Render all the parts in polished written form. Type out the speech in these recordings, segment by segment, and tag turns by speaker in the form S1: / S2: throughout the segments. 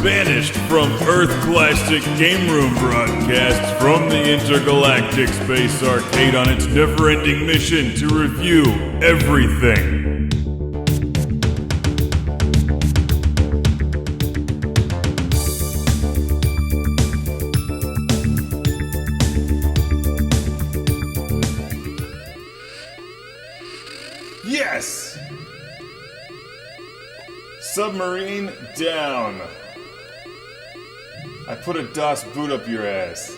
S1: Banished from Earth Classic Game Room broadcasts from the Intergalactic Space Arcade on its never-ending mission to review everything. Yes! Submarine down. I put a DOS boot up your ass.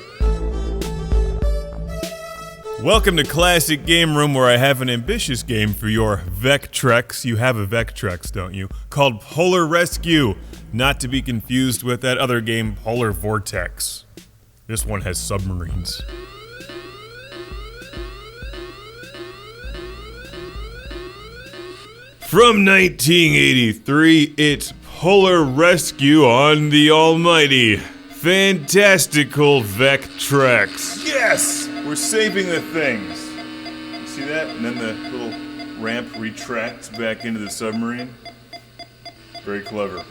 S1: Welcome to Classic Game Room, where I have an ambitious game for your Vectrex. You have a Vectrex, don't you? Called Polar Rescue. Not to be confused with that other game, Polar Vortex. This one has submarines. From 1983, it's Polar Rescue on the almighty, fantastical Vectrex. Yes! We're saving the things. You see that? And then the little ramp retracts back into the submarine. Very clever.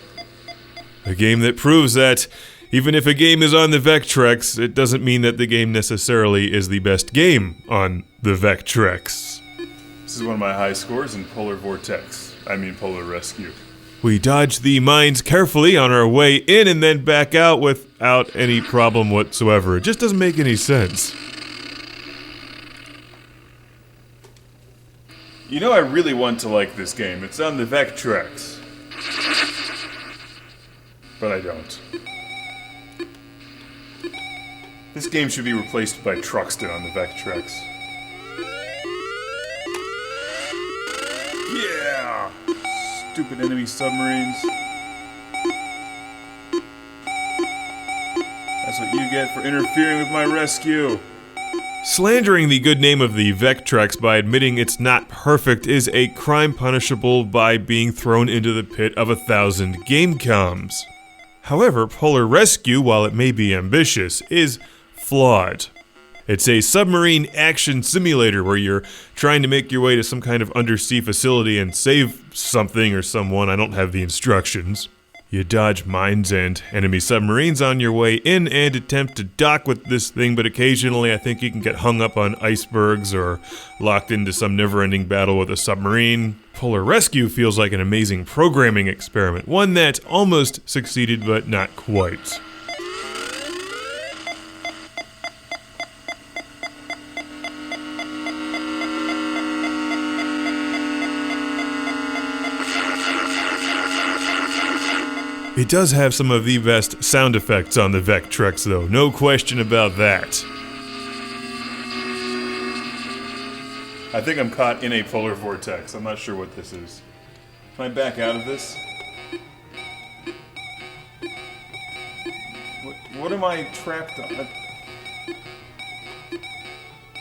S1: A game that proves that even if a game is on the Vectrex, it doesn't mean that the game necessarily is the best game on the Vectrex. This is one of my high scores in Polar Rescue. We dodge the mines carefully on our way in and then back out without any problem whatsoever. It just doesn't make any sense. You know, I really want to like this game. It's on the Vectrex. But I don't. This game should be replaced by Truxton on the Vectrex. Yeah! Stupid enemy submarines. That's what you get for interfering with my rescue. Slandering the good name of the Vectrex by admitting it's not perfect is a crime punishable by being thrown into the pit of 1,000 game coms. However, Polar Rescue, while it may be ambitious, is flawed. It's a submarine action simulator where you're trying to make your way to some kind of undersea facility and save something or someone. I don't have the instructions. You dodge mines and enemy submarines on your way in and attempt to dock with this thing, but occasionally I think you can get hung up on icebergs or locked into some never-ending battle with a submarine. Polar Rescue feels like an amazing programming experiment, one that almost succeeded but not quite. It does have some of the best sound effects on the Vectrex, though, no question about that. I think I'm caught in a polar vortex. I'm not sure what this is. Can I back out of this? What am I trapped on?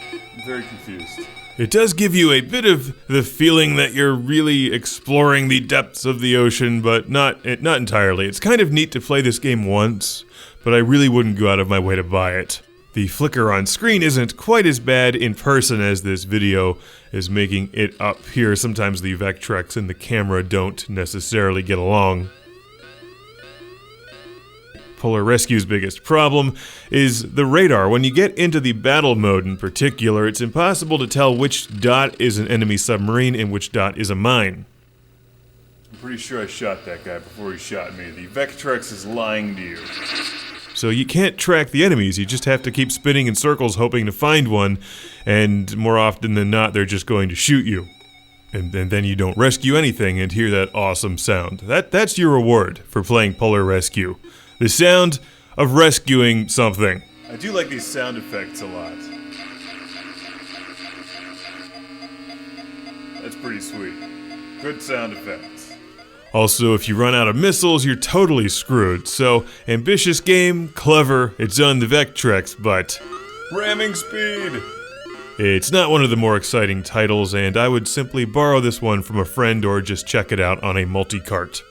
S1: I'm very confused. It does give you a bit of the feeling that you're really exploring the depths of the ocean, but not entirely. It's kind of neat to play this game once, but I really wouldn't go out of my way to buy it. The flicker on screen isn't quite as bad in person as this video is making it up here. Sometimes the Vectrex and the camera don't necessarily get along. Polar Rescue's biggest problem is the radar. When you get into the battle mode in particular, it's impossible to tell which dot is an enemy submarine and which dot is a mine. I'm pretty sure I shot that guy before he shot me. The Vectrex is lying to you. So you can't track the enemies, you just have to keep spinning in circles hoping to find one, and more often than not, they're just going to shoot you. And then you don't rescue anything and hear that awesome sound. That's your reward for playing Polar Rescue. The sound of rescuing something. I do like these sound effects a lot. That's pretty sweet. Good sound effects. Also, if you run out of missiles, you're totally screwed. So, ambitious game, clever, it's on the Vectrex, but ramming speed! It's not one of the more exciting titles, and I would simply borrow this one from a friend or just check it out on a multi-cart.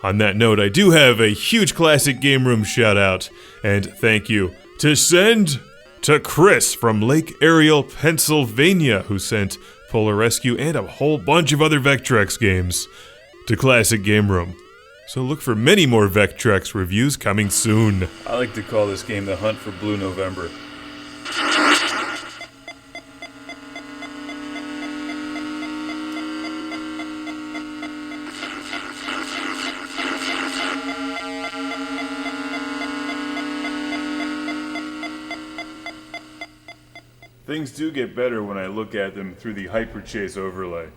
S1: On that note, I do have a huge Classic Game Room shout out, and thank you to send to Chris from Lake Ariel, Pennsylvania, who sent Polar Rescue and a whole bunch of other Vectrex games to Classic Game Room. So look for many more Vectrex reviews coming soon.
S2: I like to call this game the Hunt for Blue November. Things do get better when I look at them through the Hyperchase overlay.